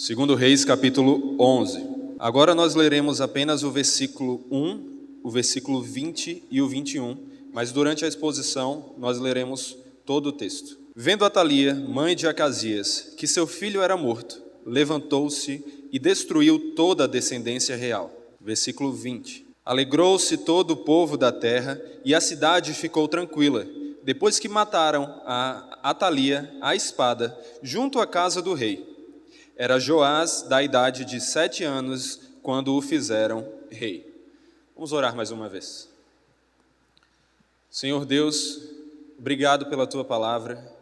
Segundo Reis, capítulo 11. Agora nós leremos apenas o versículo 1, o versículo 20 e o 21, mas durante a exposição nós leremos todo o texto. Vendo Atalia, mãe de Acasias, que seu filho era morto, levantou-se e destruiu toda a descendência real. Versículo 20. Alegrou-se todo o povo da terra e a cidade ficou tranquila, depois que mataram a Atalia à espada, junto à casa do rei. Era Joás da idade de 7 anos, quando o fizeram rei. Vamos orar mais uma vez. Senhor Deus, obrigado pela Tua palavra.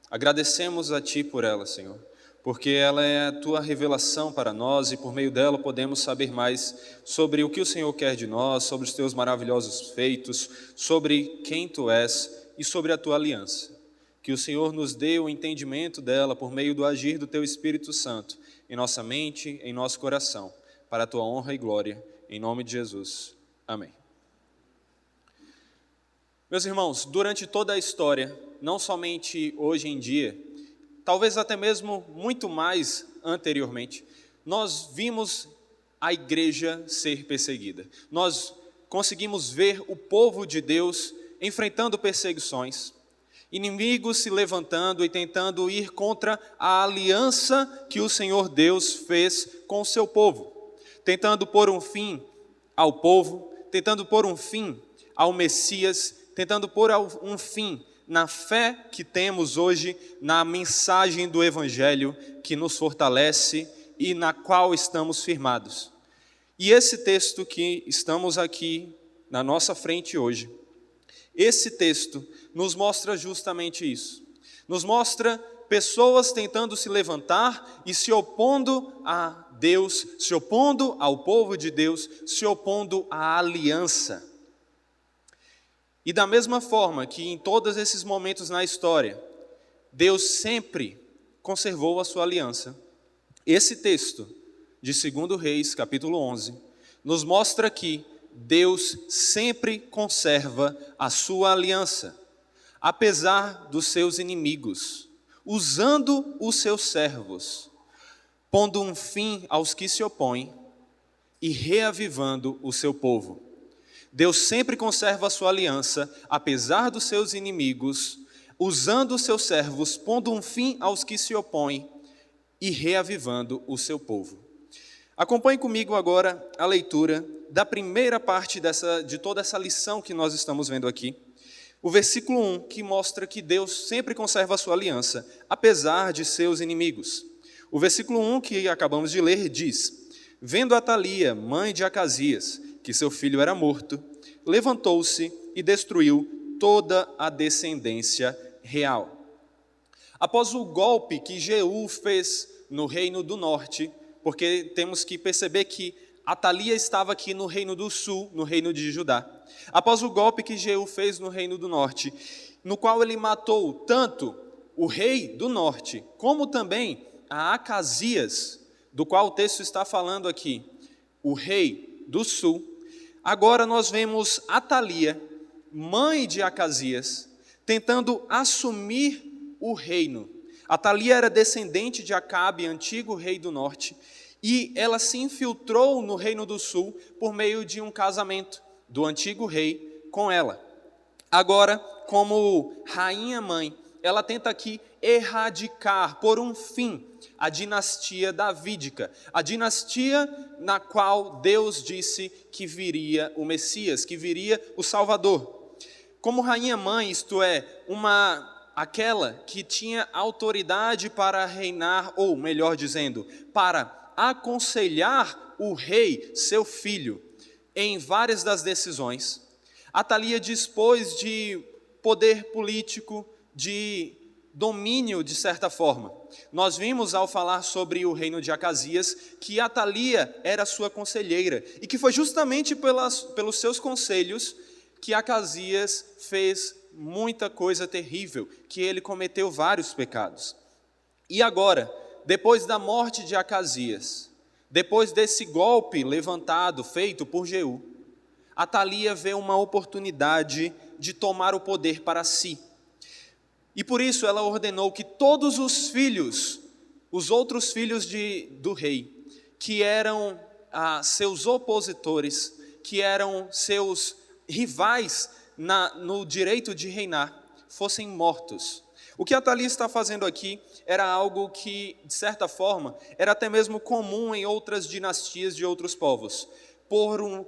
Agradecemos a Ti por ela, Senhor, porque ela é a Tua revelação para nós e por meio dela podemos saber mais sobre o que o Senhor quer de nós, sobre os Teus maravilhosos feitos, sobre quem Tu és e sobre a Tua aliança. Que o Senhor nos dê o entendimento dela por meio do agir do Teu Espírito Santo em nossa mente, em nosso coração, para a Tua honra e glória, em nome de Jesus. Amém. Meus irmãos, durante toda a história, não somente hoje em dia, talvez até mesmo muito mais anteriormente, nós vimos a igreja ser perseguida. Nós conseguimos ver o povo de Deus enfrentando perseguições, inimigos se levantando e tentando ir contra a aliança que o Senhor Deus fez com o seu povo, tentando pôr um fim ao povo, tentando pôr um fim ao Messias, tentando pôr um fim na fé que temos hoje, na mensagem do Evangelho que nos fortalece e na qual estamos firmados. E esse texto que estamos aqui na nossa frente hoje, esse texto nos mostra justamente isso. Nos mostra pessoas tentando se levantar e se opondo a Deus, se opondo ao povo de Deus, se opondo à aliança. E da mesma forma que em todos esses momentos na história, Deus sempre conservou a sua aliança. Esse texto de 2 Reis, capítulo 11, nos mostra que Deus sempre conserva a sua aliança, apesar dos seus inimigos, usando os seus servos, pondo um fim aos que se opõem e reavivando o seu povo. Deus sempre conserva a sua aliança, apesar dos seus inimigos, usando os seus servos, pondo um fim aos que se opõem e reavivando o seu povo. Acompanhe comigo agora a leitura da primeira parte de toda essa lição que nós estamos vendo aqui. O versículo 1, que mostra que Deus sempre conserva a sua aliança, apesar de seus inimigos. O versículo 1 que acabamos de ler diz: Vendo Atalia, mãe de Acasias, que seu filho era morto, levantou-se e destruiu toda a descendência real. Após o golpe que Jeú fez no reino do norte, porque temos que perceber que Atalia estava aqui no reino do sul, no reino de Judá. Após o golpe que Jeú fez no reino do norte, no qual ele matou tanto o rei do norte, como também a Acasias, do qual o texto está falando aqui, o rei do sul. Agora nós vemos Atalia, mãe de Acasias, tentando assumir o reino. Atalia era descendente de Acabe, antigo rei do norte, e ela se infiltrou no reino do sul por meio de um casamento do antigo rei com ela. Agora, como rainha-mãe, ela tenta aqui erradicar, pôr um fim à dinastia davídica, a dinastia na qual Deus disse que viria o Messias, que viria o Salvador. Como rainha-mãe, isto é, aquela que tinha autoridade para reinar, ou melhor dizendo, para aconselhar o rei, seu filho, em várias das decisões. Atalia dispôs de poder político, de domínio de certa forma. Nós vimos ao falar sobre o reino de Acasias que Atalia era sua conselheira e que foi justamente pelos seus conselhos que Acasias fez muita coisa terrível, que ele cometeu vários pecados. E agora, depois da morte de Acasias, depois desse golpe levantado, feito por Jeú, Atalia vê uma oportunidade de tomar o poder para si. E por isso ela ordenou que todos os filhos os outros filhos do rei, que eram seus opositores, que eram seus rivais no direito de reinar, fossem mortos. O que Atalia está fazendo aqui era algo que, de certa forma, era até mesmo comum em outras dinastias de outros povos.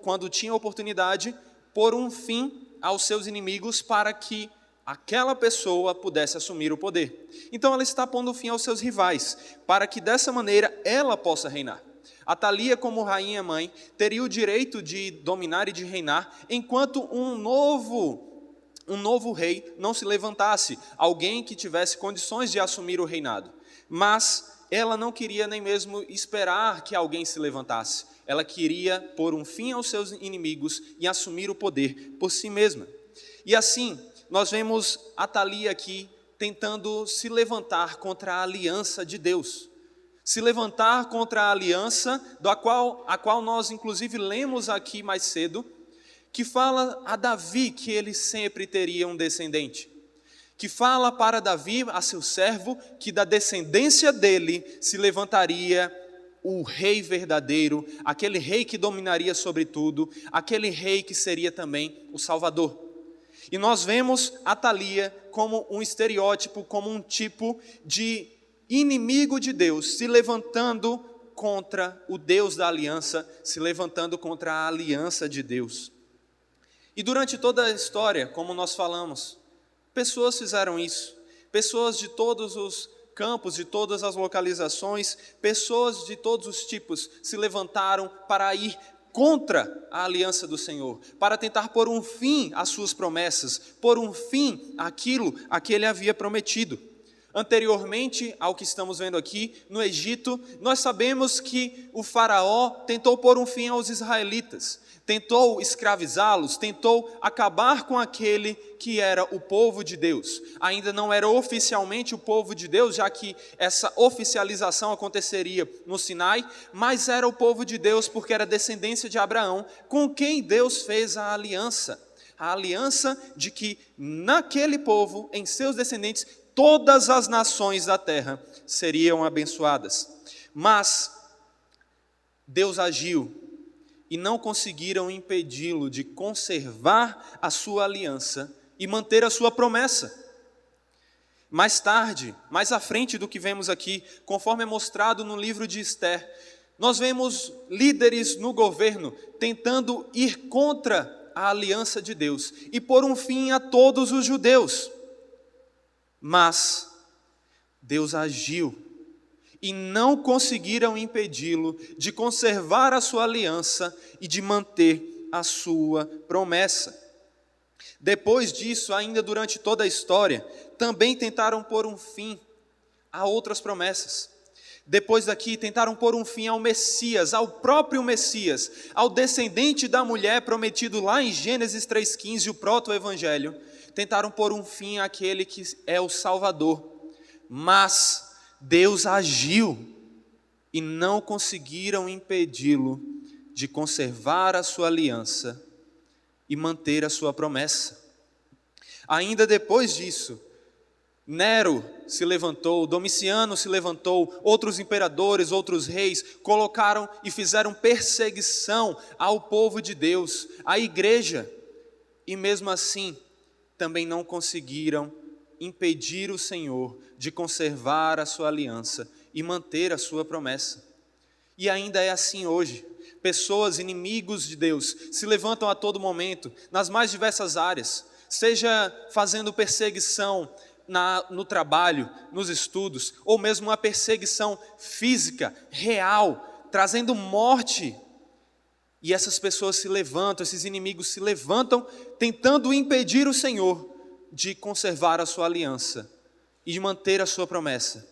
Quando tinha oportunidade, pôr um fim aos seus inimigos para que aquela pessoa pudesse assumir o poder. Então ela está pondo fim aos seus rivais, para que dessa maneira ela possa reinar. Atalia, como rainha-mãe, teria o direito de dominar e de reinar, enquanto um novo rei não se levantasse, alguém que tivesse condições de assumir o reinado. Mas ela não queria nem mesmo esperar que alguém se levantasse. Ela queria pôr um fim aos seus inimigos e assumir o poder por si mesma. E assim, nós vemos Atalia aqui tentando se levantar contra a aliança de Deus. Se levantar contra a aliança a qual nós inclusive lemos aqui mais cedo, que fala a Davi que ele sempre teria um descendente. Que fala para Davi, a seu servo, que da descendência dele se levantaria o rei verdadeiro, aquele rei que dominaria sobre tudo, aquele rei que seria também o Salvador. E nós vemos Atalia como um estereótipo, como um tipo de inimigo de Deus, se levantando contra o Deus da aliança, se levantando contra a aliança de Deus. E durante toda a história, como nós falamos, pessoas fizeram isso, pessoas de todos os campos, de todas as localizações, pessoas de todos os tipos se levantaram para ir contra a aliança do Senhor, para tentar pôr um fim às suas promessas, pôr um fim àquilo a que ele havia prometido. Anteriormente ao que estamos vendo aqui, no Egito, nós sabemos que o faraó tentou pôr um fim aos israelitas, tentou escravizá-los, tentou acabar com aquele que era o povo de Deus. Ainda não era oficialmente o povo de Deus, já que essa oficialização aconteceria no Sinai, mas era o povo de Deus porque era descendência de Abraão, com quem Deus fez a aliança de que naquele povo, em seus descendentes, todas as nações da terra seriam abençoadas. Mas Deus agiu e não conseguiram impedi-lo de conservar a sua aliança e manter a sua promessa. Mais tarde, mais à frente do que vemos aqui, conforme é mostrado no livro de Esther, nós vemos líderes no governo tentando ir contra a aliança de Deus e pôr um fim a todos os judeus. Mas Deus agiu e não conseguiram impedi-lo de conservar a sua aliança e de manter a sua promessa. Depois disso, ainda durante toda a história, também tentaram pôr um fim a outras promessas. Depois daqui, tentaram pôr um fim ao Messias, ao próprio Messias, ao descendente da mulher prometido lá em Gênesis 3,15, o proto-evangelho. Tentaram pôr um fim àquele que é o Salvador. Mas Deus agiu e não conseguiram impedi-lo de conservar a sua aliança e manter a sua promessa. Ainda depois disso, Nero se levantou, Domiciano se levantou, outros imperadores, outros reis colocaram e fizeram perseguição ao povo de Deus, à igreja, e mesmo assim também não conseguiram impedir o Senhor de conservar a sua aliança e manter a sua promessa. E ainda é assim hoje. Pessoas, inimigos de Deus, se levantam a todo momento, nas mais diversas áreas, seja fazendo perseguição no trabalho, nos estudos, ou mesmo uma perseguição física, real, trazendo morte. E essas pessoas se levantam, esses inimigos se levantam, tentando impedir o Senhor de conservar a sua aliança e de manter a sua promessa.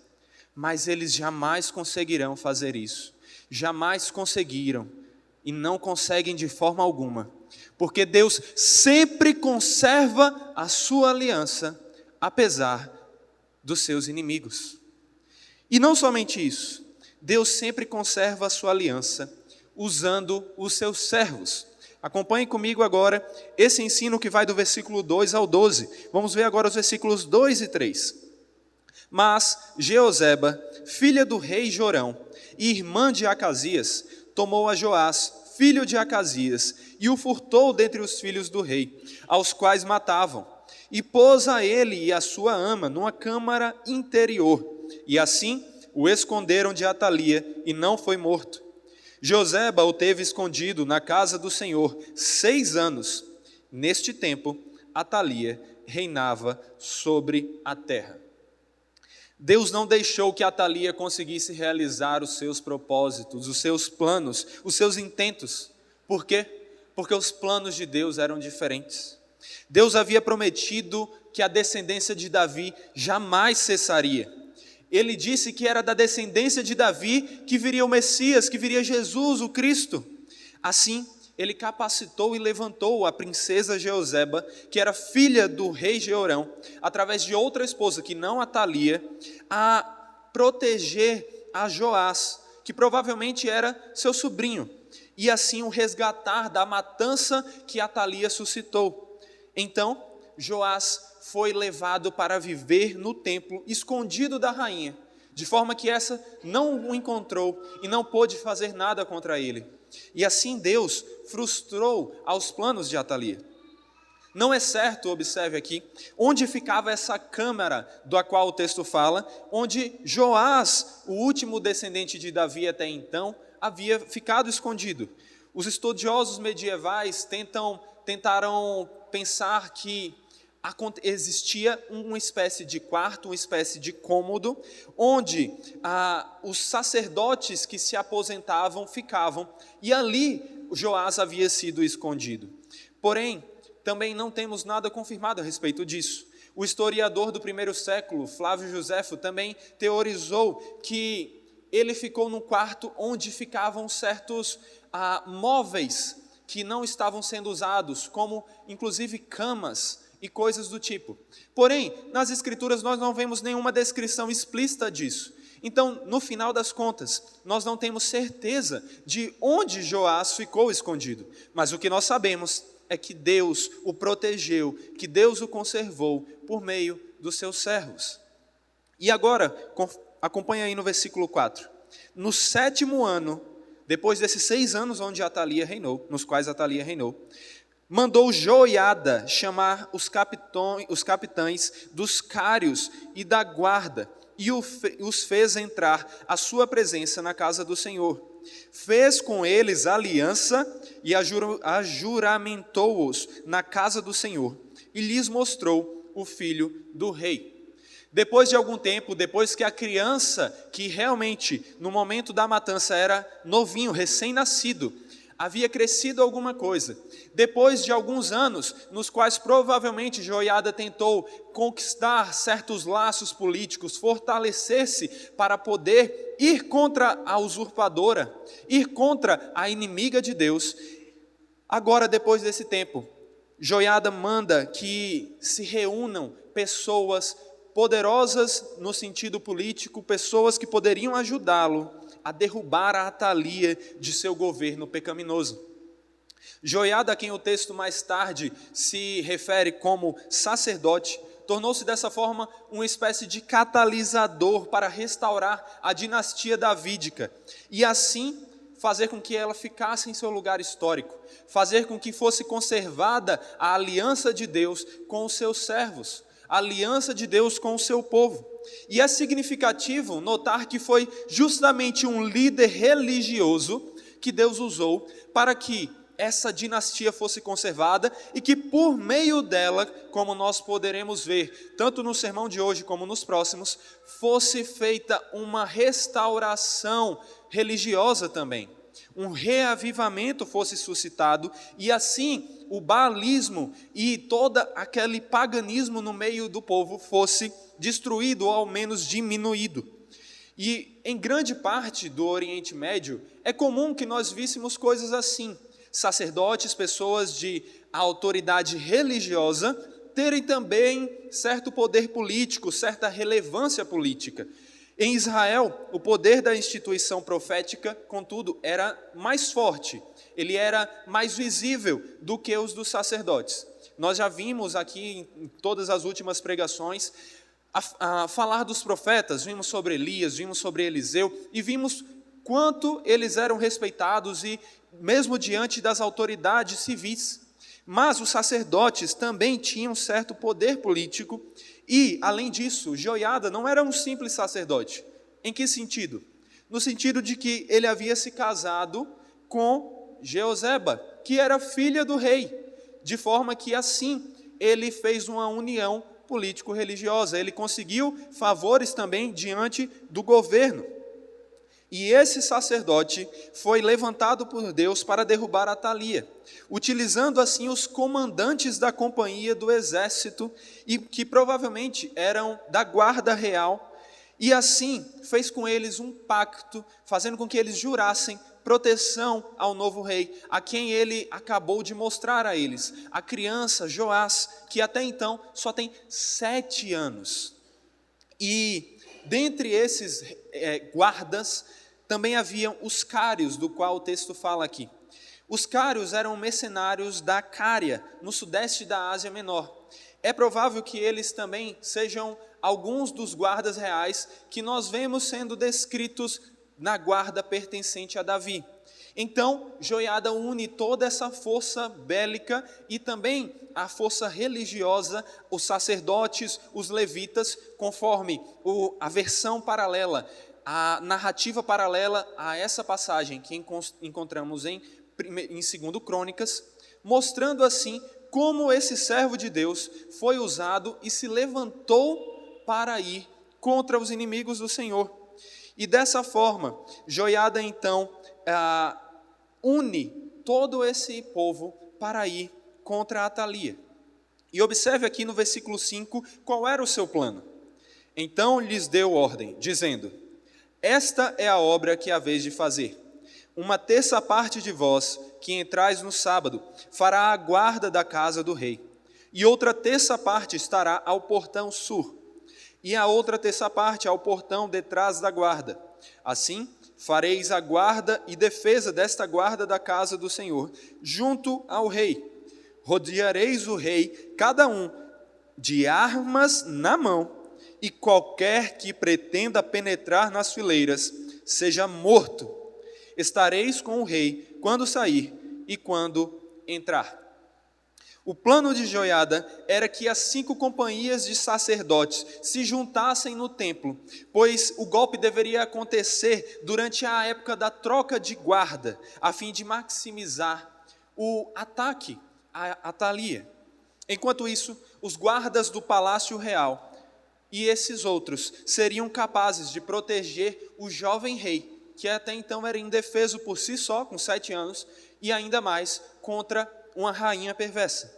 Mas eles jamais conseguirão fazer isso. Jamais conseguiram e não conseguem de forma alguma. Porque Deus sempre conserva a sua aliança, apesar dos seus inimigos. E não somente isso, Deus sempre conserva a sua aliança usando os seus servos. Acompanhe comigo agora esse ensino que vai do versículo 2 ao 12. Vamos ver agora os versículos 2 e 3. Mas Jeoseba filha do rei Jorão, e irmã de Acasias, tomou a Joás, filho de Acasias, e o furtou dentre os filhos do rei, aos quais matavam, e pôs a ele e a sua ama numa câmara interior, e assim o esconderam de Atalia, e não foi morto. Joseba o teve escondido na casa do Senhor 6 anos. Neste tempo, Atalia reinava sobre a terra. Deus não deixou que Atalia conseguisse realizar os seus propósitos, os seus planos, os seus intentos. Por quê? Porque os planos de Deus eram diferentes. Deus havia prometido que a descendência de Davi jamais cessaria. Ele disse que era da descendência de Davi que viria o Messias, que viria Jesus, o Cristo. Assim, ele capacitou e levantou a princesa Jeoseba, que era filha do rei Jeorão, através de outra esposa, que não Atalia, a proteger a Joás, que provavelmente era seu sobrinho, e assim o resgatar da matança que Atalia suscitou. Então, Joás foi levado para viver no templo, escondido da rainha, de forma que essa não o encontrou e não pôde fazer nada contra ele. E assim Deus frustrou aos planos de Atalia. Não é certo, observe aqui, onde ficava essa câmara da qual o texto fala, onde Joás, o último descendente de Davi até então, havia ficado escondido. Os estudiosos medievais tentaram pensar que existia uma espécie de quarto, uma espécie de cômodo, onde os sacerdotes que se aposentavam ficavam, e ali Joás havia sido escondido. Porém, também não temos nada confirmado a respeito disso. O historiador do primeiro século, Flávio Josefo, também teorizou que ele ficou num quarto onde ficavam certos móveis que não estavam sendo usados, como inclusive camas e coisas do tipo. Porém, nas Escrituras nós não vemos nenhuma descrição explícita disso. Então, no final das contas, nós não temos certeza de onde Joás ficou escondido. Mas o que nós sabemos é que Deus o protegeu, que Deus o conservou por meio dos seus servos. E agora, acompanha aí no versículo 4. No 7º ano, depois desses 6 anos nos quais Atalia reinou, mandou Joiada chamar os capitães dos cários e da guarda, e os fez entrar à sua presença na casa do Senhor. Fez com eles aliança e ajuramentou-os na casa do Senhor, e lhes mostrou o filho do rei. Depois de algum tempo, depois que a criança, que realmente no momento da matança era novinho, recém-nascido, havia crescido alguma coisa, depois de alguns anos, nos quais provavelmente Joiada tentou conquistar certos laços políticos, fortalecer-se para poder ir contra a usurpadora, ir contra a inimiga de Deus. Agora, depois desse tempo, Joiada manda que se reúnam pessoas poderosas no sentido político, pessoas que poderiam ajudá-lo a derrubar a Atalia de seu governo pecaminoso. Joiada, a quem o texto mais tarde se refere como sacerdote, tornou-se dessa forma uma espécie de catalisador para restaurar a dinastia davídica e assim fazer com que ela ficasse em seu lugar histórico, fazer com que fosse conservada a aliança de Deus com os seus servos, a aliança de Deus com o seu povo. E é significativo notar que foi justamente um líder religioso que Deus usou para que essa dinastia fosse conservada e que por meio dela, como nós poderemos ver, tanto no sermão de hoje como nos próximos, fosse feita uma restauração religiosa também. Um reavivamento fosse suscitado e assim o baalismo e todo aquele paganismo no meio do povo fosse destruído ou ao menos diminuído. E em grande parte do Oriente Médio é comum que nós víssemos coisas assim, sacerdotes, pessoas de autoridade religiosa terem também certo poder político, certa relevância política. Em Israel, o poder da instituição profética, contudo, era mais forte, ele era mais visível do que os dos sacerdotes. Nós já vimos aqui em todas as últimas pregações a falar dos profetas, vimos sobre Elias, vimos sobre Eliseu, e vimos quanto eles eram respeitados e mesmo diante das autoridades civis. Mas os sacerdotes também tinham certo poder político e, além disso, Joiada não era um simples sacerdote. Em que sentido? No sentido de que ele havia se casado com Jeozeba, que era filha do rei, de forma que assim ele fez uma união político-religiosa, ele conseguiu favores também diante do governo. E esse sacerdote foi levantado por Deus para derrubar Atalia, utilizando assim os comandantes da companhia do exército, e que provavelmente eram da guarda real, e assim fez com eles um pacto, fazendo com que eles jurassem proteção ao novo rei, a quem ele acabou de mostrar a eles, a criança Joás, que até então só tem 7 anos. E dentre esses guardas, também haviam os cários, do qual o texto fala aqui. Os cários eram mercenários da Cária, no sudeste da Ásia Menor. É provável que eles também sejam alguns dos guardas reais que nós vemos sendo descritos na guarda pertencente a Davi. Então, Joiada une toda essa força bélica e também a força religiosa, os sacerdotes, os levitas, conforme a versão paralela, a narrativa paralela a essa passagem que encontramos em 2 Crônicas, mostrando assim como esse servo de Deus foi usado e se levantou para ir contra os inimigos do Senhor. E dessa forma, Joiada então une todo esse povo para ir contra Atalia. E observe aqui no versículo 5 qual era o seu plano. Então lhes deu ordem, dizendo: esta é a obra que haveis de fazer. 1/3 parte de vós, que entrais no sábado, fará a guarda da casa do rei. E 1/3 parte estará ao portão sul. E a 1/3 parte ao portão detrás da guarda. Assim, fareis a guarda e defesa desta guarda da casa do Senhor, junto ao rei. Rodeareis o rei, cada um de armas na mão, e qualquer que pretenda penetrar nas fileiras, seja morto. Estareis com o rei quando sair e quando entrar. O plano de Joiada era que as 5 companhias de sacerdotes se juntassem no templo, pois o golpe deveria acontecer durante a época da troca de guarda, a fim de maximizar o ataque a Atalia. Enquanto isso, os guardas do palácio real e esses outros seriam capazes de proteger o jovem rei, que até então era indefeso por si só, com 7 anos, e ainda mais contra uma rainha perversa.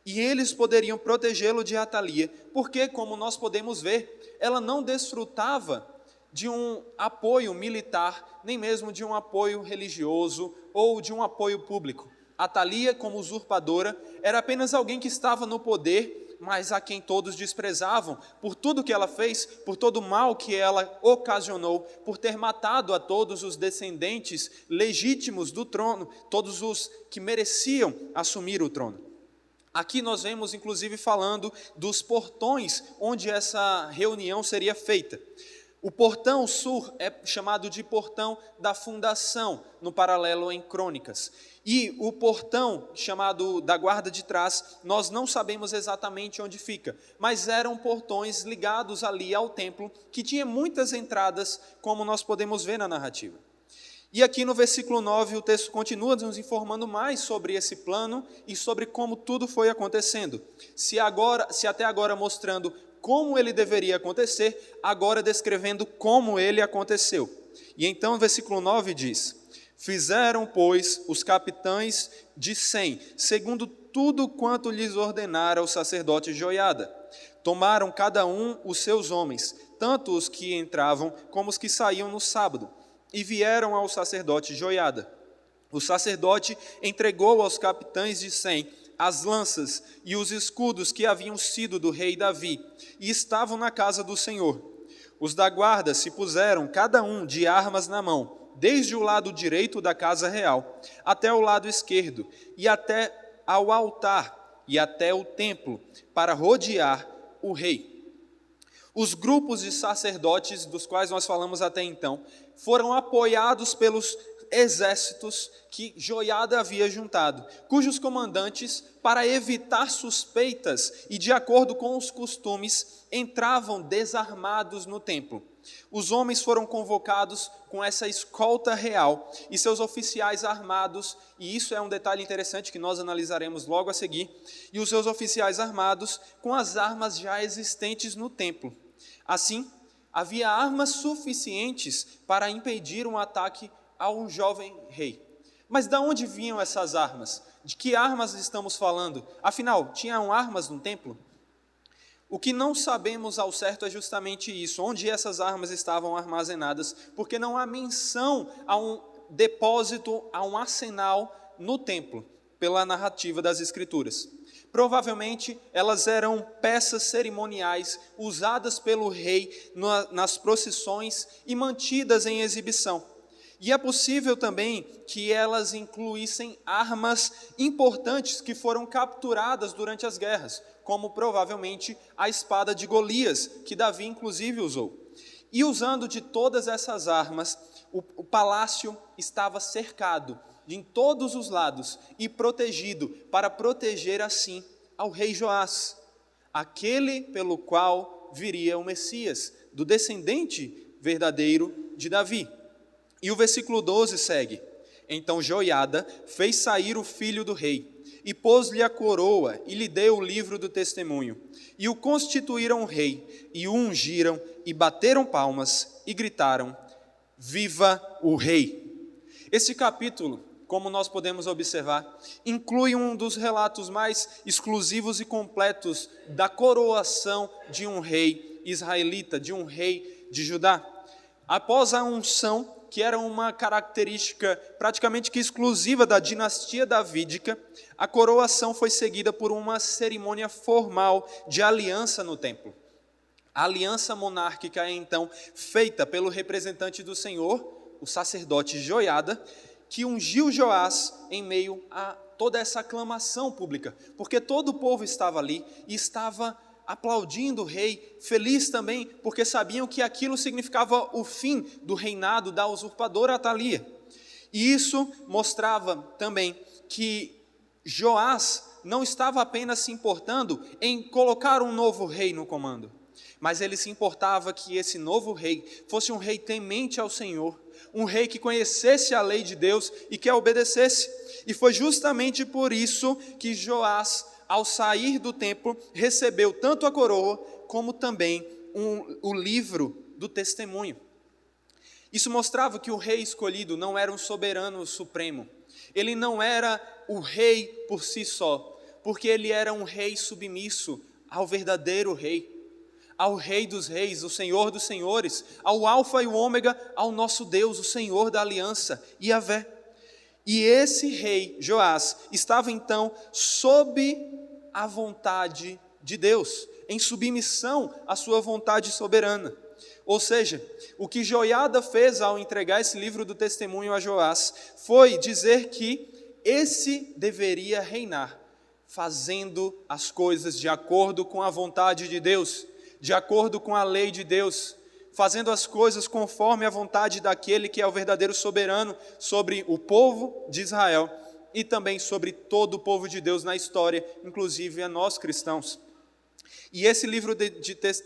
E eles poderiam protegê-lo de Atalia, porque, como nós podemos ver, ela não desfrutava de um apoio militar, nem mesmo de um apoio religioso ou de um apoio público. Atalia, como usurpadora, era apenas alguém que estava no poder, mas a quem todos desprezavam, por tudo que ela fez, por todo o mal que ela ocasionou, por ter matado a todos os descendentes legítimos do trono, todos os que mereciam assumir o trono. Aqui nós vemos, inclusive, falando dos portões onde essa reunião seria feita. O portão sul é chamado de portão da fundação, no paralelo em Crônicas. E o portão chamado da guarda de trás, nós não sabemos exatamente onde fica, mas eram portões ligados ali ao templo, que tinha muitas entradas, como nós podemos ver na narrativa. E aqui no versículo 9 o texto continua nos informando mais sobre esse plano e sobre como tudo foi acontecendo. Se até agora mostrando como ele deveria acontecer, agora descrevendo como ele aconteceu. E então o versículo 9 diz: fizeram, pois, os capitães de 100, segundo tudo quanto lhes ordenara o sacerdote Joiada. Tomaram cada um os seus homens, tanto os que entravam como os que saíam no sábado, e vieram ao sacerdote Joiada. O sacerdote entregou aos capitães de 100 as lanças e os escudos que haviam sido do rei Davi, e estavam na casa do Senhor. Os da guarda se puseram cada um de armas na mão, desde o lado direito da casa real, até o lado esquerdo, e até ao altar, e até o templo, para rodear o rei. Os grupos de sacerdotes, dos quais nós falamos até então, foram apoiados pelos exércitos que Joiada havia juntado, cujos comandantes, para evitar suspeitas e de acordo com os costumes, entravam desarmados no templo. Os homens foram convocados com essa escolta real e seus oficiais armados, e isso é um detalhe interessante que nós analisaremos logo a seguir, e os seus oficiais armados com as armas já existentes no templo. Assim, havia armas suficientes para impedir um ataque a um jovem rei. Mas de onde vinham essas armas? De que armas estamos falando? Afinal, tinham armas no templo? O que não sabemos ao certo é justamente isso, onde essas armas estavam armazenadas, porque não há menção a um depósito, a um arsenal no templo, pela narrativa das Escrituras. Provavelmente elas eram peças cerimoniais usadas pelo rei nas procissões e mantidas em exibição. E é possível também que elas incluíssem armas importantes que foram capturadas durante as guerras, como provavelmente a espada de Golias, que Davi inclusive usou. E usando de todas essas armas, o palácio estava cercado em todos os lados e protegido, para proteger assim ao rei Joás, aquele pelo qual viria o Messias, do descendente verdadeiro de Davi. E o versículo 12 segue: Então Joiada fez sair o filho do rei, e pôs-lhe a coroa, e lhe deu o livro do testemunho. E o constituíram rei, e o ungiram, e bateram palmas, e gritaram: Viva o rei! Esse capítulo, como nós podemos observar, inclui um dos relatos mais exclusivos e completos da coroação de um rei israelita, de um rei de Judá. Após a unção, que era uma característica praticamente que exclusiva da dinastia davídica, a coroação foi seguida por uma cerimônia formal de aliança no templo. A aliança monárquica é então feita pelo representante do Senhor, o sacerdote Joiada, que ungiu Joás em meio a toda essa aclamação pública, porque todo o povo estava ali e estava aplaudindo o rei, feliz também, porque sabiam que aquilo significava o fim do reinado da usurpadora Atalia. E isso mostrava também que Joás não estava apenas se importando em colocar um novo rei no comando, mas ele se importava que esse novo rei fosse um rei temente ao Senhor, um rei que conhecesse a lei de Deus e que a obedecesse. E foi justamente por isso que Joás, ao sair do templo, recebeu tanto a coroa como também o livro do testemunho. Isso mostrava que o rei escolhido não era um soberano supremo. Ele não era o rei por si só, porque ele era um rei submisso ao verdadeiro rei, ao Rei dos Reis, o Senhor dos Senhores, ao Alfa e o Ômega, ao nosso Deus, o Senhor da aliança, Yahvé. E esse rei, Joás, estava então sob a vontade de Deus, em submissão à sua vontade soberana. Ou seja, o que Joiada fez ao entregar esse livro do testemunho a Joás foi dizer que esse deveria reinar, fazendo as coisas de acordo com a vontade de Deus, de acordo com a lei de Deus, fazendo as coisas conforme a vontade daquele que é o verdadeiro soberano sobre o povo de Israel e também sobre todo o povo de Deus na história, inclusive a nós cristãos. E esse livro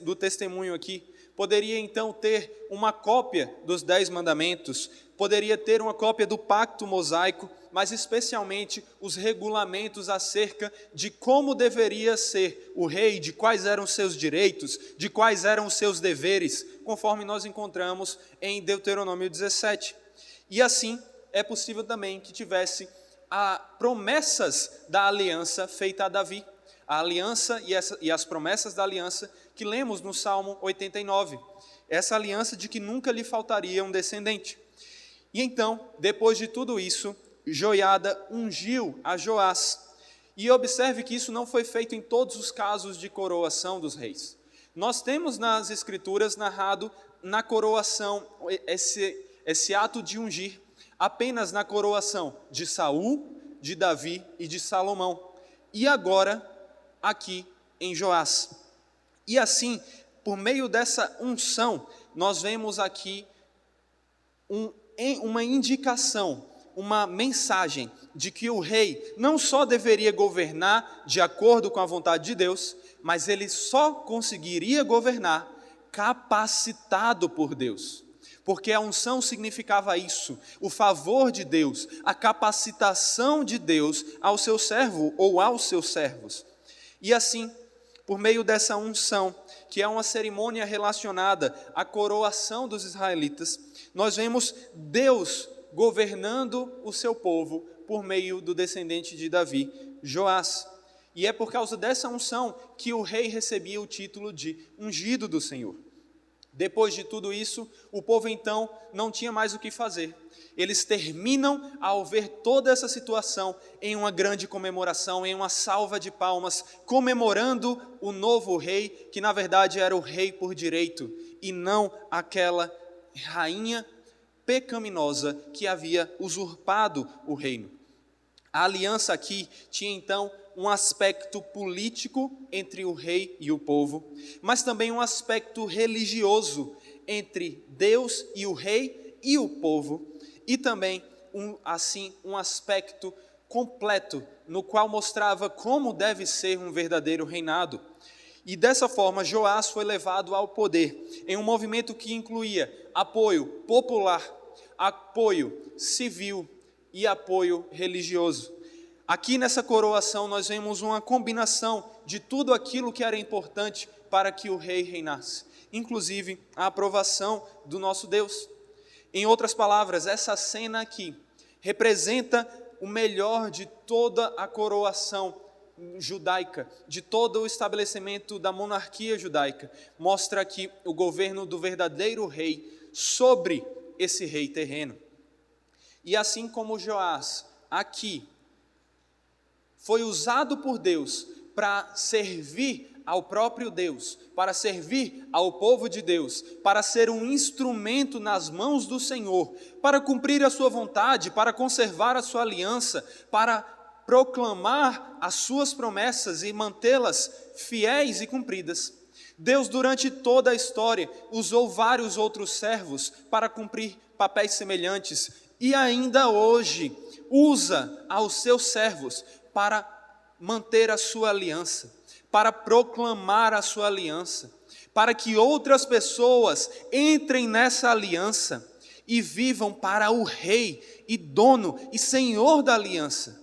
do testemunho aqui poderia então ter uma cópia dos 10 mandamentos, poderia ter uma cópia do pacto mosaico, mas especialmente os regulamentos acerca de como deveria ser o rei, de quais eram os seus direitos, de quais eram os seus deveres, conforme nós encontramos em Deuteronômio 17. E assim é possível também que tivesse promessas da aliança feita a Davi, a aliança e as promessas da aliança que lemos no Salmo 89, essa aliança de que nunca lhe faltaria um descendente. E então, depois de tudo isso, Joiada ungiu a Joás. E observe que isso não foi feito em todos os casos de coroação dos reis. Nós temos nas Escrituras narrado na coroação, esse ato de ungir, apenas na coroação de Saul, de Davi e de Salomão. E agora, aqui em Joás. E assim, Por meio dessa unção, nós vemos aqui uma indicação, uma mensagem de que o rei não só deveria governar de acordo com a vontade de Deus, mas ele só conseguiria governar capacitado por Deus. Porque a unção significava isso, o favor de Deus, a capacitação de Deus ao seu servo ou aos seus servos. E assim, por meio dessa unção, que é uma cerimônia relacionada à coroação dos israelitas, nós vemos Deus governando o seu povo por meio do descendente de Davi, Joás. E é por causa dessa unção que o rei recebia o título de ungido do Senhor. Depois de tudo isso, o povo então não tinha mais o que fazer. Eles terminam ao ver toda essa situação em uma grande comemoração, em uma salva de palmas, comemorando o novo rei, que na verdade era o rei por direito, e não aquela rainha pecaminosa que havia usurpado o reino. A aliança aqui tinha então um aspecto político entre o rei e o povo, mas também um aspecto religioso entre Deus e o rei e o povo, e também um aspecto completo no qual mostrava como deve ser um verdadeiro reinado. E dessa forma Joás foi levado ao poder em um movimento que incluía apoio popular, apoio civil e apoio religioso. Aqui nessa coroação nós vemos uma combinação de tudo aquilo que era importante para que o rei reinasse, inclusive a aprovação do nosso Deus. Em outras palavras, essa cena aqui representa o melhor de toda a coroação judaica, de todo o estabelecimento da monarquia judaica. Mostra aqui o governo do verdadeiro rei sobre esse rei terreno. E assim como Joás aqui foi usado por Deus para servir ao próprio Deus, para servir ao povo de Deus, para ser um instrumento nas mãos do Senhor, para cumprir a sua vontade, para conservar a sua aliança, para proclamar as suas promessas e mantê-las fiéis e cumpridas. Deus, durante toda a história, usou vários outros servos para cumprir papéis semelhantes e ainda hoje usa aos seus servos para manter a sua aliança, para proclamar a sua aliança, para que outras pessoas entrem nessa aliança e vivam para o rei e dono e senhor da aliança.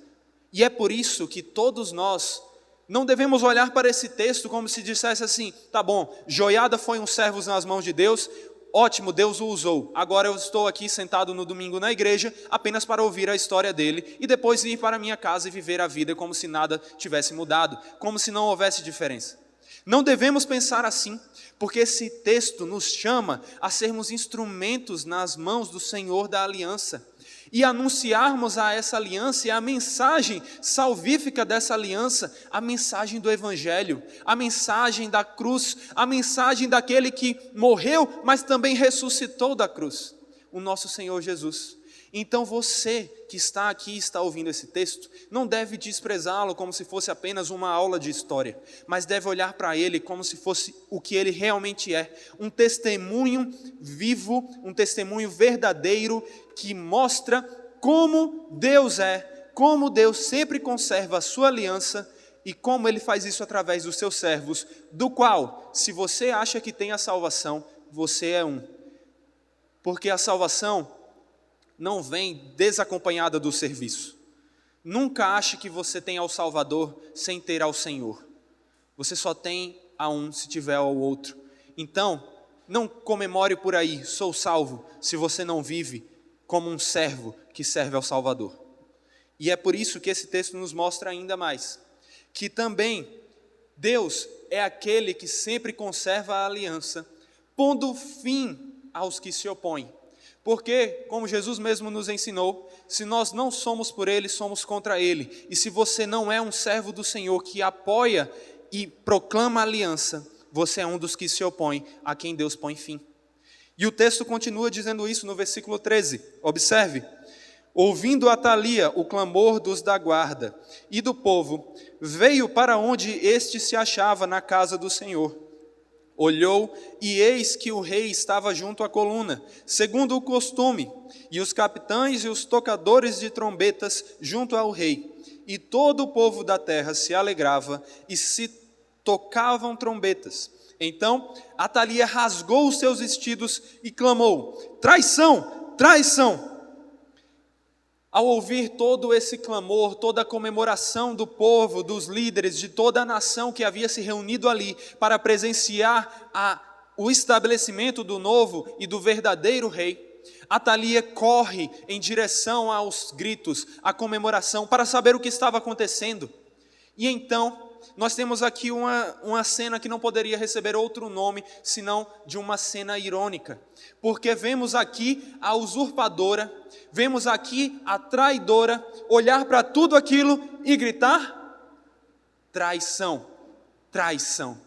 E é por isso que todos nós não devemos olhar para esse texto como se dissesse assim: tá bom, Joiada foi um servo nas mãos de Deus, ótimo, Deus o usou, agora eu estou aqui sentado no domingo na igreja apenas para ouvir a história dele e depois ir para minha casa e viver a vida como se nada tivesse mudado, como se não houvesse diferença. Não devemos pensar assim, porque esse texto nos chama a sermos instrumentos nas mãos do Senhor da aliança e anunciarmos a essa aliança e a mensagem salvífica dessa aliança, a mensagem do Evangelho, a mensagem da cruz, a mensagem daquele que morreu, mas também ressuscitou da cruz, o nosso Senhor Jesus. Então você que está aqui e está ouvindo esse texto, não deve desprezá-lo como se fosse apenas uma aula de história, mas deve olhar para ele como se fosse o que ele realmente é, um testemunho vivo, um testemunho verdadeiro que mostra como Deus é, como Deus sempre conserva a sua aliança e como Ele faz isso através dos seus servos, do qual, se você acha que tem a salvação, você é um. Porque a salvação não vem desacompanhada do serviço. Nunca ache que você tem ao Salvador sem ter ao Senhor. Você só tem a um se tiver ao outro. Então, não comemore por aí, sou salvo, se você não vive como um servo que serve ao Salvador. E é por isso que esse texto nos mostra ainda mais, que também Deus é aquele que sempre conserva a aliança, pondo fim aos que se opõem. Porque, como Jesus mesmo nos ensinou, se nós não somos por Ele, somos contra Ele. E se você não é um servo do Senhor que apoia e proclama a aliança, você é um dos que se opõe a quem Deus põe fim. E o texto continua dizendo isso no versículo 13. Observe. Ouvindo Atalia o clamor dos da guarda e do povo, veio para onde este se achava na casa do Senhor. Olhou, e eis que o rei estava junto à coluna, segundo o costume, e os capitães e os tocadores de trombetas junto ao rei. E todo o povo da terra se alegrava e se tocavam trombetas. Então Atalia rasgou os seus vestidos e clamou: traição, traição! Ao ouvir todo esse clamor, toda a comemoração do povo, dos líderes, de toda a nação que havia se reunido ali para presenciar o estabelecimento do novo e do verdadeiro rei, Atalia corre em direção aos gritos, à comemoração, para saber o que estava acontecendo. E então, nós temos aqui uma cena que não poderia receber outro nome, senão de uma cena irônica. Porque vemos aqui a usurpadora, vemos aqui a traidora olhar para tudo aquilo e gritar: traição, traição.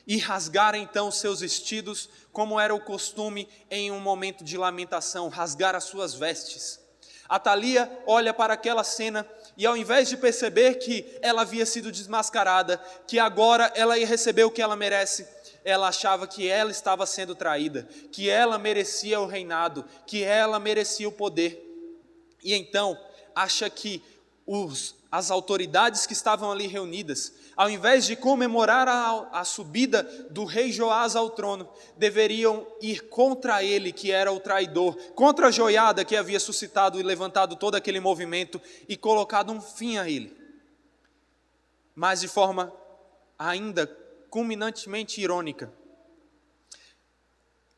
E rasgar então seus vestidos, como era o costume em um momento de lamentação, rasgar as suas vestes. Atalia olha para aquela cena e, ao invés de perceber que ela havia sido desmascarada, que agora ela ia receber o que ela merece, ela achava que ela estava sendo traída, que ela merecia o reinado, que ela merecia o poder. E então acha que as autoridades que estavam ali reunidas, ao invés de comemorar a subida do rei Joás ao trono, deveriam ir contra ele, que era o traidor, contra a Joiada que havia suscitado e levantado todo aquele movimento e colocado um fim a ele. Mas de forma ainda culminantemente irônica,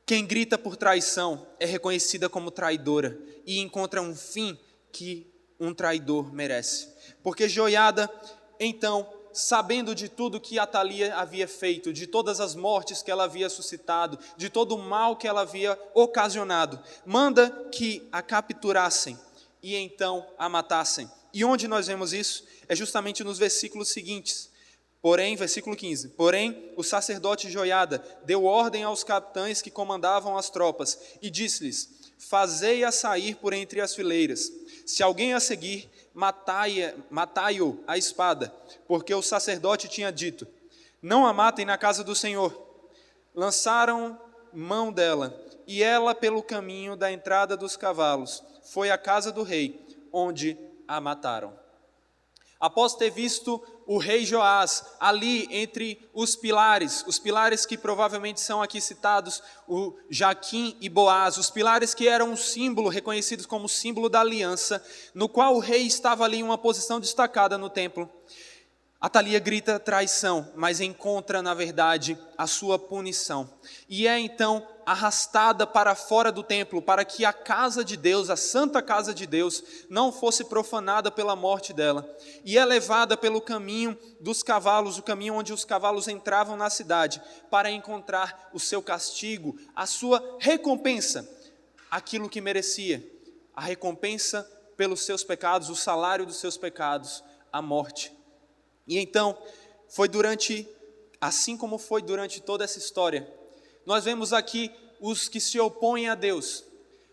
quem grita por traição é reconhecida como traidora e encontra um fim que um traidor merece. Porque Joiada, então, sabendo de tudo que Atalia havia feito, de todas as mortes que ela havia suscitado, de todo o mal que ela havia ocasionado, manda que a capturassem e então a matassem. E onde nós vemos isso? É justamente nos versículos seguintes. Porém, versículo 15, porém o sacerdote Joiada deu ordem aos capitães que comandavam as tropas e disse-lhes: fazei-a sair por entre as fileiras. Se alguém a seguir, matai-o à espada, porque o sacerdote tinha dito: não a matem na casa do Senhor. Lançaram mão dela, e ela, pelo caminho da entrada dos cavalos, foi à casa do rei, onde a mataram. Após ter visto o rei Joás ali entre os pilares que provavelmente são aqui citados, o Jaquim e Boaz, os pilares que eram um símbolo, reconhecidos como símbolo da aliança, no qual o rei estava ali em uma posição destacada no templo. Atalia grita traição, mas encontra, na verdade, a sua punição. E é então arrastada para fora do templo, para que a casa de Deus, a santa casa de Deus, não fosse profanada pela morte dela. E é levada pelo caminho dos cavalos, o caminho onde os cavalos entravam na cidade, para encontrar o seu castigo, a sua recompensa, aquilo que merecia, a recompensa pelos seus pecados, o salário dos seus pecados, a morte. E então, assim como foi durante toda essa história, nós vemos aqui os que se opõem a Deus,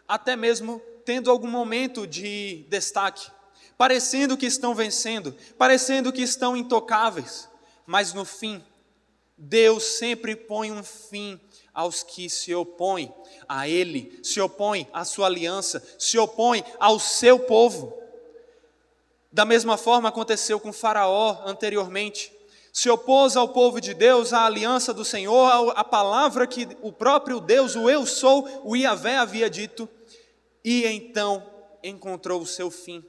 até mesmo tendo algum momento de destaque, parecendo que estão vencendo, parecendo que estão intocáveis, mas no fim, Deus sempre põe um fim aos que se opõem a Ele, se opõem à sua aliança, se opõem ao seu povo. Da mesma forma aconteceu com Faraó anteriormente. Se opôs ao povo de Deus, à aliança do Senhor, à palavra que o próprio Deus, o Eu Sou, o Iavé havia dito, e então encontrou o seu fim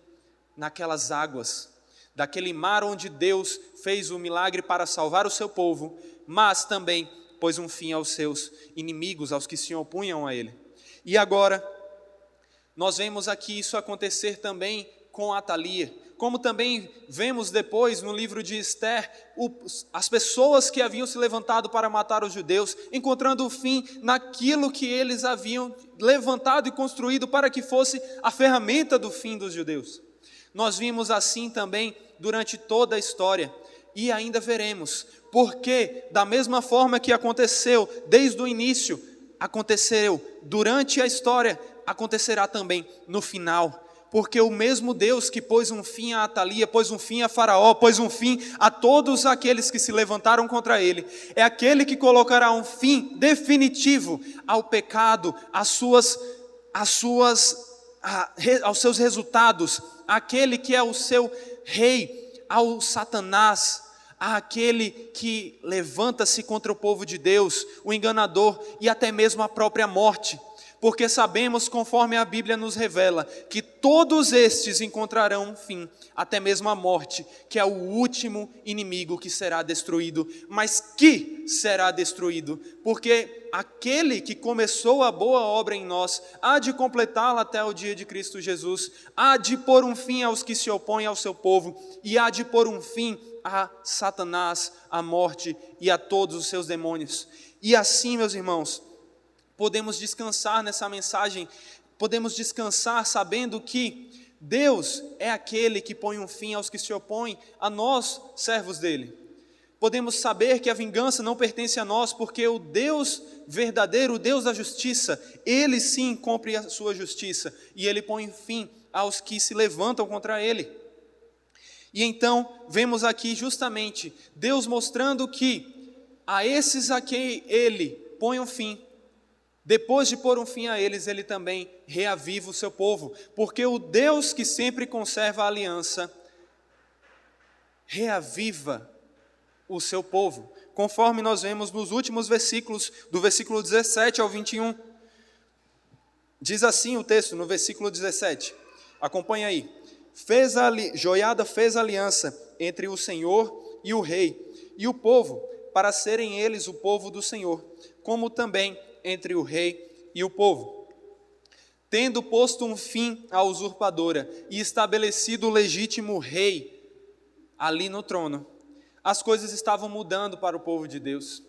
naquelas águas, daquele mar onde Deus fez o milagre para salvar o seu povo, mas também pôs um fim aos seus inimigos, aos que se opunham a ele. E agora, nós vemos aqui isso acontecer também com Atalia, como também vemos depois no livro de Esther, as pessoas que haviam se levantado para matar os judeus, encontrando o fim naquilo que eles haviam levantado e construído para que fosse a ferramenta do fim dos judeus. Nós vimos assim também durante toda a história, e ainda veremos, porque da mesma forma que aconteceu desde o início, aconteceu durante a história, acontecerá também no final, porque o mesmo Deus que pôs um fim a Atalia, pôs um fim a Faraó, pôs um fim a todos aqueles que se levantaram contra ele, é aquele que colocará um fim definitivo ao pecado, aos seus resultados, aquele que é o seu rei, ao Satanás, àquele que levanta-se contra o povo de Deus, o enganador e até mesmo a própria morte. Porque sabemos, conforme a Bíblia nos revela, que todos estes encontrarão um fim, até mesmo a morte, que é o último inimigo que será destruído, mas que será destruído, porque aquele que começou a boa obra em nós, há de completá-la até o dia de Cristo Jesus, há de pôr um fim aos que se opõem ao seu povo, e há de pôr um fim a Satanás, a morte e a todos os seus demônios. E assim, meus irmãos, podemos descansar nessa mensagem, podemos descansar sabendo que Deus é aquele que põe um fim aos que se opõem a nós, servos dele. Podemos saber que a vingança não pertence a nós, porque o Deus verdadeiro, o Deus da justiça, ele sim cumpre a sua justiça, e ele põe fim aos que se levantam contra ele. E então, vemos aqui justamente Deus mostrando que a esses a quem ele põe um fim, depois de pôr um fim a eles, ele também reaviva o seu povo, porque o Deus que sempre conserva a aliança, reaviva o seu povo, conforme nós vemos nos últimos versículos, do versículo 17 ao 21, diz assim o texto, no versículo 17, acompanha aí, Joiada fez aliança entre o Senhor e o rei, e o povo, para serem eles o povo do Senhor, como também entre o rei e o povo, tendo posto um fim à usurpadora e estabelecido o legítimo rei ali no trono, as coisas estavam mudando para o povo de Deus.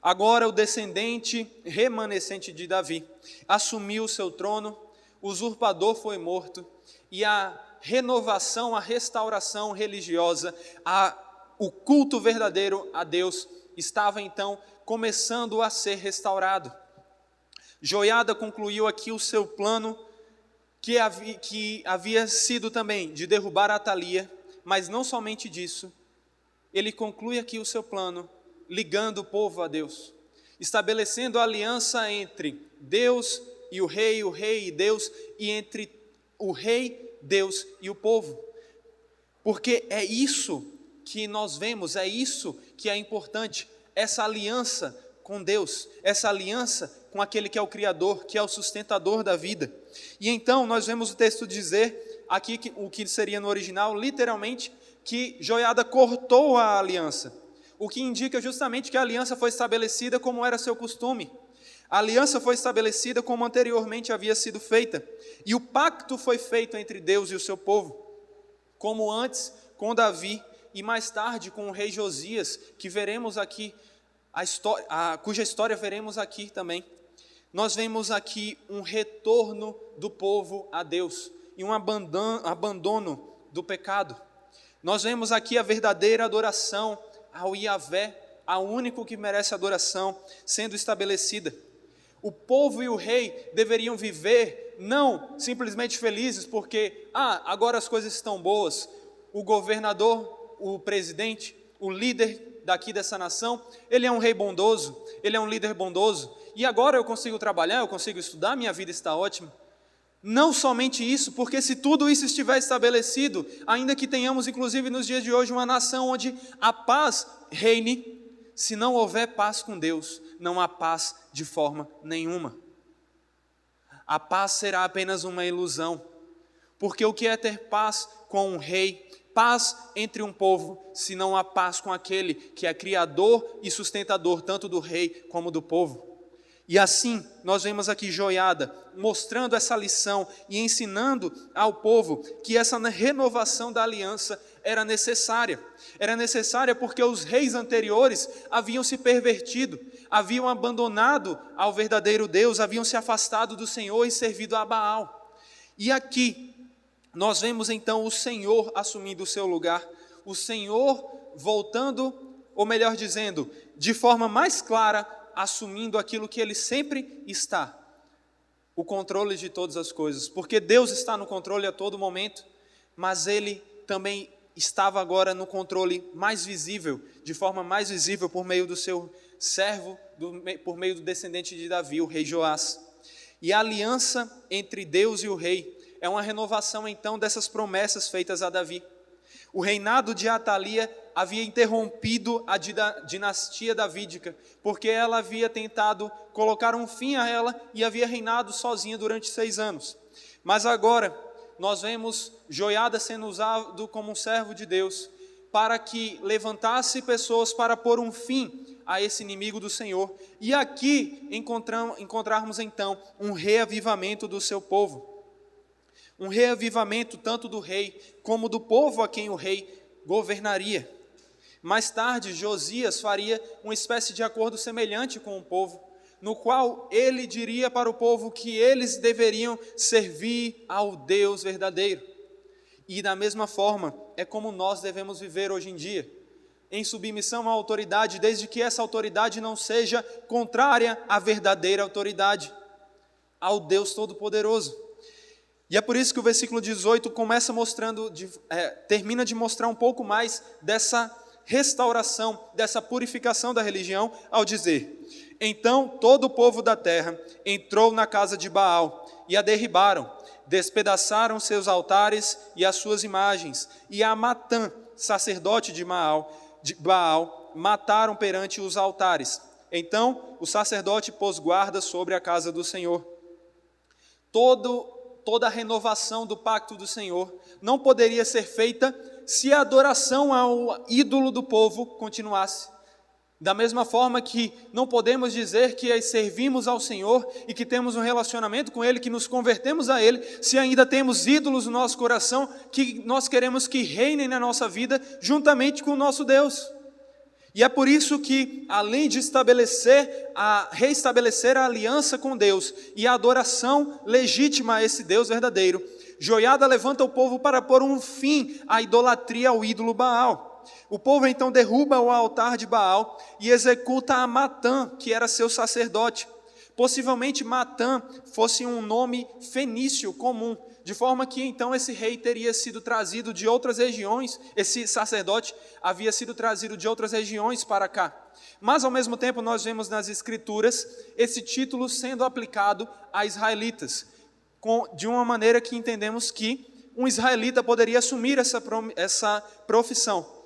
Agora o descendente remanescente de Davi assumiu o seu trono, o usurpador foi morto, e a renovação, a restauração religiosa, o culto verdadeiro a Deus estava então começando a ser restaurado. Joiada concluiu aqui o seu plano, que havia sido também de derrubar a Atalia, mas não somente disso, ele conclui aqui o seu plano, ligando o povo a Deus, estabelecendo a aliança entre Deus e o rei e Deus, e entre o rei, Deus e o povo, porque é isso que nós vemos, é isso que é importante, essa aliança com Deus, essa aliança com aquele que é o Criador, que é o sustentador da vida. E então nós vemos o texto dizer, aqui o que seria no original, literalmente, que Joiada cortou a aliança, o que indica justamente que a aliança foi estabelecida como era seu costume. A aliança foi estabelecida como anteriormente havia sido feita, e o pacto foi feito entre Deus e o seu povo, como antes com Davi, e mais tarde com o rei Josias, que veremos aqui, cuja história veremos aqui também. Nós vemos aqui um retorno do povo a Deus e um abandono do pecado. Nós vemos aqui a verdadeira adoração ao Yahvé, ao único que merece adoração, sendo estabelecida. O povo e o rei deveriam viver não simplesmente felizes porque, agora as coisas estão boas, o governador, o presidente, o líder daqui dessa nação, ele é um rei bondoso, ele é um líder bondoso, e agora eu consigo trabalhar, eu consigo estudar, minha vida está ótima. Não somente isso, porque se tudo isso estiver estabelecido, ainda que tenhamos inclusive nos dias de hoje uma nação onde a paz reine, se não houver paz com Deus, não há paz de forma nenhuma. A paz será apenas uma ilusão, porque o que é ter paz com um rei, paz entre um povo, se não há paz com aquele que é criador e sustentador tanto do rei como do povo? E assim, nós vemos aqui Joiada mostrando essa lição e ensinando ao povo que essa renovação da aliança era necessária. Era necessária porque os reis anteriores haviam se pervertido, haviam abandonado ao verdadeiro Deus, haviam se afastado do Senhor e servido a Baal. E aqui, nós vemos então o Senhor assumindo o seu lugar, o Senhor voltando, ou melhor dizendo, de forma mais clara, assumindo aquilo que Ele sempre está, o controle de todas as coisas, porque Deus está no controle a todo momento, mas Ele também estava agora no controle mais visível, de forma mais visível por meio do seu servo, por meio do descendente de Davi, o rei Joás. E a aliança entre Deus e o rei é uma renovação então dessas promessas feitas a Davi. O reinado de Atalia havia interrompido a dinastia davídica, porque ela havia tentado colocar um fim a ela e havia reinado sozinha durante 6 anos. Mas agora nós vemos Joiada sendo usado como um servo de Deus para que levantasse pessoas para pôr um fim a esse inimigo do Senhor. E aqui encontrarmos então um reavivamento do seu povo. Um reavivamento tanto do rei como do povo a quem o rei governaria. Mais tarde, Josias faria uma espécie de acordo semelhante com o povo, no qual ele diria para o povo que eles deveriam servir ao Deus verdadeiro. E da mesma forma, é como nós devemos viver hoje em dia, em submissão à autoridade, desde que essa autoridade não seja contrária à verdadeira autoridade, ao Deus Todo-Poderoso. E é por isso que o versículo 18 termina de mostrar um pouco mais dessa restauração, dessa purificação da religião, ao dizer: então todo o povo da terra entrou na casa de Baal e a derribaram, despedaçaram seus altares e as suas imagens, e a Matã, sacerdote de Baal, mataram perante os altares. Então o sacerdote pôs guarda sobre a casa do Senhor. Toda a renovação do pacto do Senhor não poderia ser feita se a adoração ao ídolo do povo continuasse. Da mesma forma que não podemos dizer que servimos ao Senhor e que temos um relacionamento com Ele, que nos convertemos a Ele, se ainda temos ídolos no nosso coração que nós queremos que reinem na nossa vida juntamente com o nosso Deus. E é por isso que, além de reestabelecer a aliança com Deus e a adoração legítima a esse Deus verdadeiro, Joiada levanta o povo para pôr um fim à idolatria ao ídolo Baal. O povo então derruba o altar de Baal e executa a Matã, que era seu sacerdote. Possivelmente Matã fosse um nome fenício comum, de forma que então esse rei teria sido trazido de outras regiões, esse sacerdote havia sido trazido de outras regiões para cá. Mas ao mesmo tempo nós vemos nas escrituras esse título sendo aplicado a israelitas, de uma maneira que entendemos que um israelita poderia assumir essa profissão.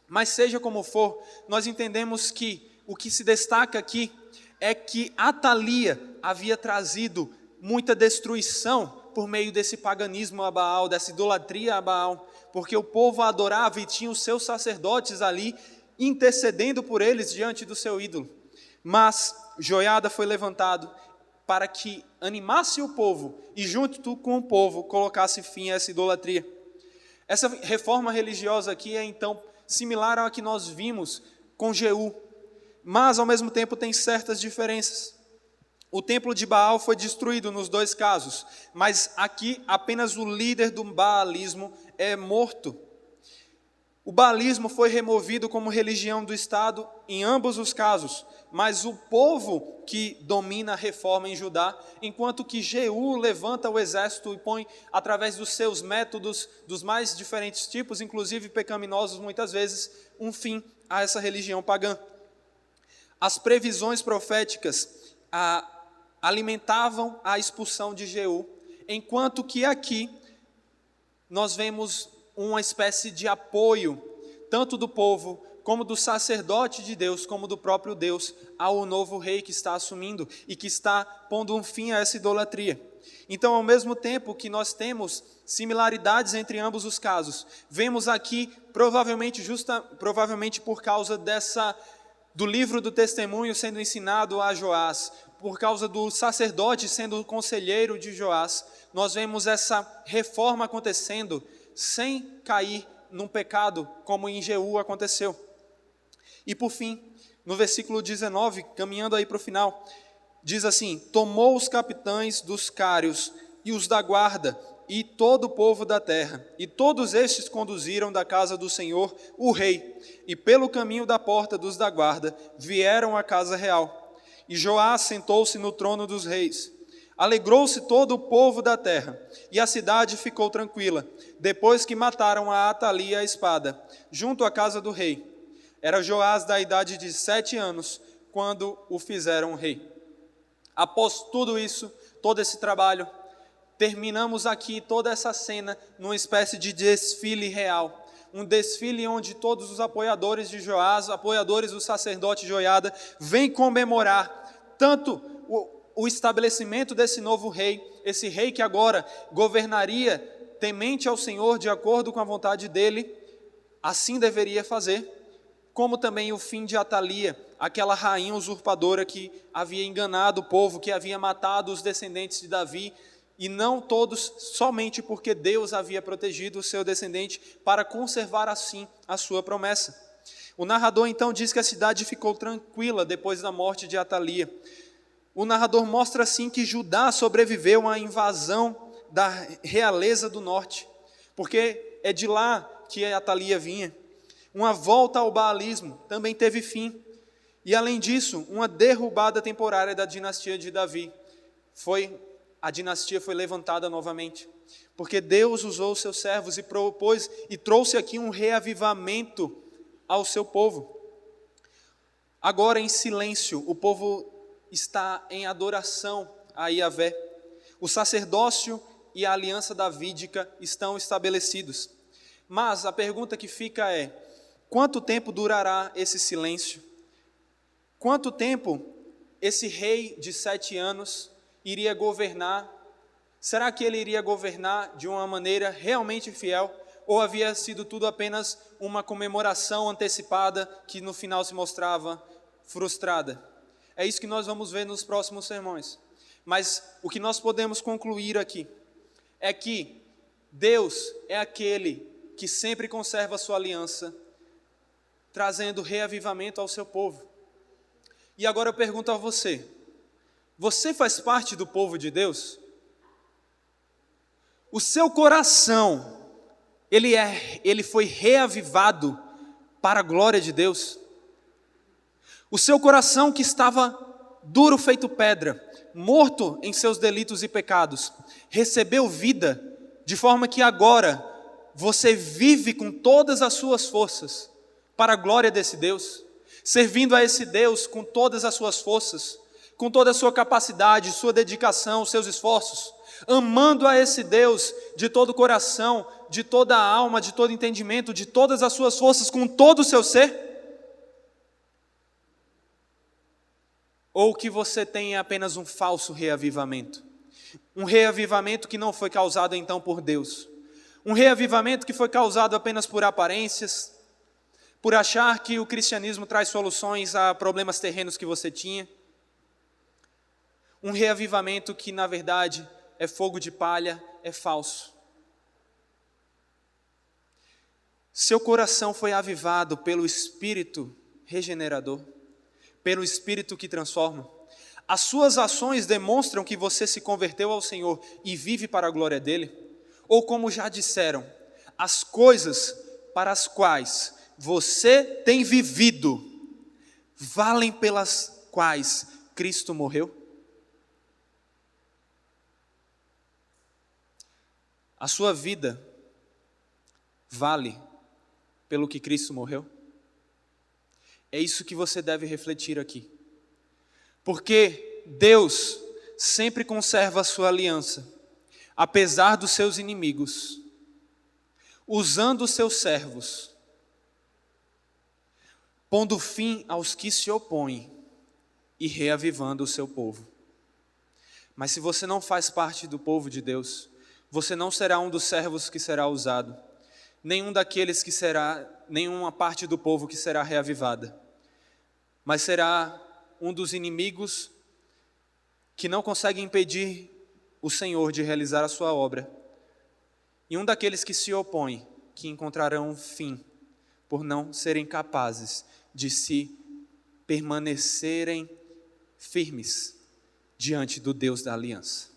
Mas seja como for, nós entendemos que o que se destaca aqui é que Atalia havia trazido muita destruição por meio desse paganismo a Baal, dessa idolatria a Baal, porque o povo adorava e tinha os seus sacerdotes ali intercedendo por eles diante do seu ídolo. Mas Joiada foi levantado para que animasse o povo e junto com o povo colocasse fim a essa idolatria. Essa reforma religiosa aqui é então similar à que nós vimos com Jeú, mas ao mesmo tempo tem certas diferenças. O templo de Baal foi destruído nos 2 casos, mas aqui apenas o líder do baalismo é morto. O baalismo foi removido como religião do Estado em ambos os casos, mas o povo que domina a reforma em Judá, enquanto que Jeú levanta o exército e põe, através dos seus métodos, dos mais diferentes tipos, inclusive pecaminosos muitas vezes, um fim a essa religião pagã. As previsões proféticas alimentavam a expulsão de Jeú, enquanto que aqui nós vemos uma espécie de apoio, tanto do povo, como do sacerdote de Deus, como do próprio Deus, ao novo rei que está assumindo e que está pondo um fim a essa idolatria. Então, ao mesmo tempo que nós temos similaridades entre ambos os casos, vemos aqui, provavelmente por causa do livro do testemunho sendo ensinado a Joás, por causa do sacerdote sendo o conselheiro de Joás, nós vemos essa reforma acontecendo sem cair num pecado como em Jeú aconteceu. E por fim, no versículo 19, caminhando aí para o final, diz assim: tomou os capitães dos cários e os da guarda e todo o povo da terra, e todos estes conduziram da casa do Senhor o rei, e pelo caminho da porta dos da guarda vieram à casa real. E Joás sentou-se no trono dos reis. Alegrou-se todo o povo da terra, e a cidade ficou tranquila, depois que mataram a Atalia à espada, junto à casa do rei. Era Joás da idade de 7 anos, quando o fizeram rei. Após tudo isso, todo esse trabalho, terminamos aqui toda essa cena numa espécie de desfile real. Um desfile onde todos os apoiadores de Joás, apoiadores do sacerdote Joiada, vêm comemorar tanto o estabelecimento desse novo rei, esse rei que agora governaria temente ao Senhor de acordo com a vontade dele, assim deveria fazer, como também o fim de Atalia, aquela rainha usurpadora que havia enganado o povo, que havia matado os descendentes de Davi, e não todos, somente porque Deus havia protegido o seu descendente para conservar assim a sua promessa. O narrador então diz que a cidade ficou tranquila depois da morte de Atalia. O narrador mostra assim que Judá sobreviveu à invasão da realeza do norte, porque é de lá que Atalia vinha. Uma volta ao baalismo também teve fim. E além disso, uma derrubada temporária da dinastia de Davi. A dinastia foi levantada novamente, porque Deus usou os seus servos e propôs e trouxe aqui um reavivamento ao seu povo. Agora em silêncio, o povo está em adoração a Yahvé. O sacerdócio e a aliança davídica estão estabelecidos. Mas a pergunta que fica é: quanto tempo durará esse silêncio? Quanto tempo esse rei de 7 anos iria governar? Será que ele iria governar de uma maneira realmente fiel? Ou havia sido tudo apenas uma comemoração antecipada que no final se mostrava frustrada? É isso que nós vamos ver nos próximos sermões. Mas o que nós podemos concluir aqui é que Deus é aquele que sempre conserva a sua aliança, trazendo reavivamento ao seu povo. E agora eu pergunto a você: você faz parte do povo de Deus? O seu coração, ele foi reavivado para a glória de Deus? O seu coração que estava duro feito pedra, morto em seus delitos e pecados, recebeu vida, de forma que agora você vive com todas as suas forças para a glória desse Deus, servindo a esse Deus com todas as suas forças, com toda a sua capacidade, sua dedicação, seus esforços, amando a esse Deus de todo o coração, de toda a alma, de todo entendimento, de todas as suas forças, com todo o seu ser? Ou que você tenha apenas um falso reavivamento? Um reavivamento que não foi causado então por Deus. Um reavivamento que foi causado apenas por aparências, por achar que o cristianismo traz soluções a problemas terrenos que você tinha. Um reavivamento que na verdade é fogo de palha, é falso. Seu coração foi avivado pelo Espírito regenerador, pelo Espírito que transforma. As suas ações demonstram que você se converteu ao Senhor e vive para a glória dele? Ou como já disseram, as coisas para as quais você tem vivido valem pelas quais Cristo morreu? A sua vida vale pelo que Cristo morreu? É isso que você deve refletir aqui. Porque Deus sempre conserva a sua aliança, apesar dos seus inimigos, usando os seus servos, pondo fim aos que se opõem e reavivando o seu povo. Mas se você não faz parte do povo de Deus, você não será um dos servos que será usado, nenhuma parte do povo que será reavivada, mas será um dos inimigos que não consegue impedir o Senhor de realizar a sua obra, e um daqueles que se opõem, que encontrarão um fim, por não serem capazes de se permanecerem firmes diante do Deus da aliança.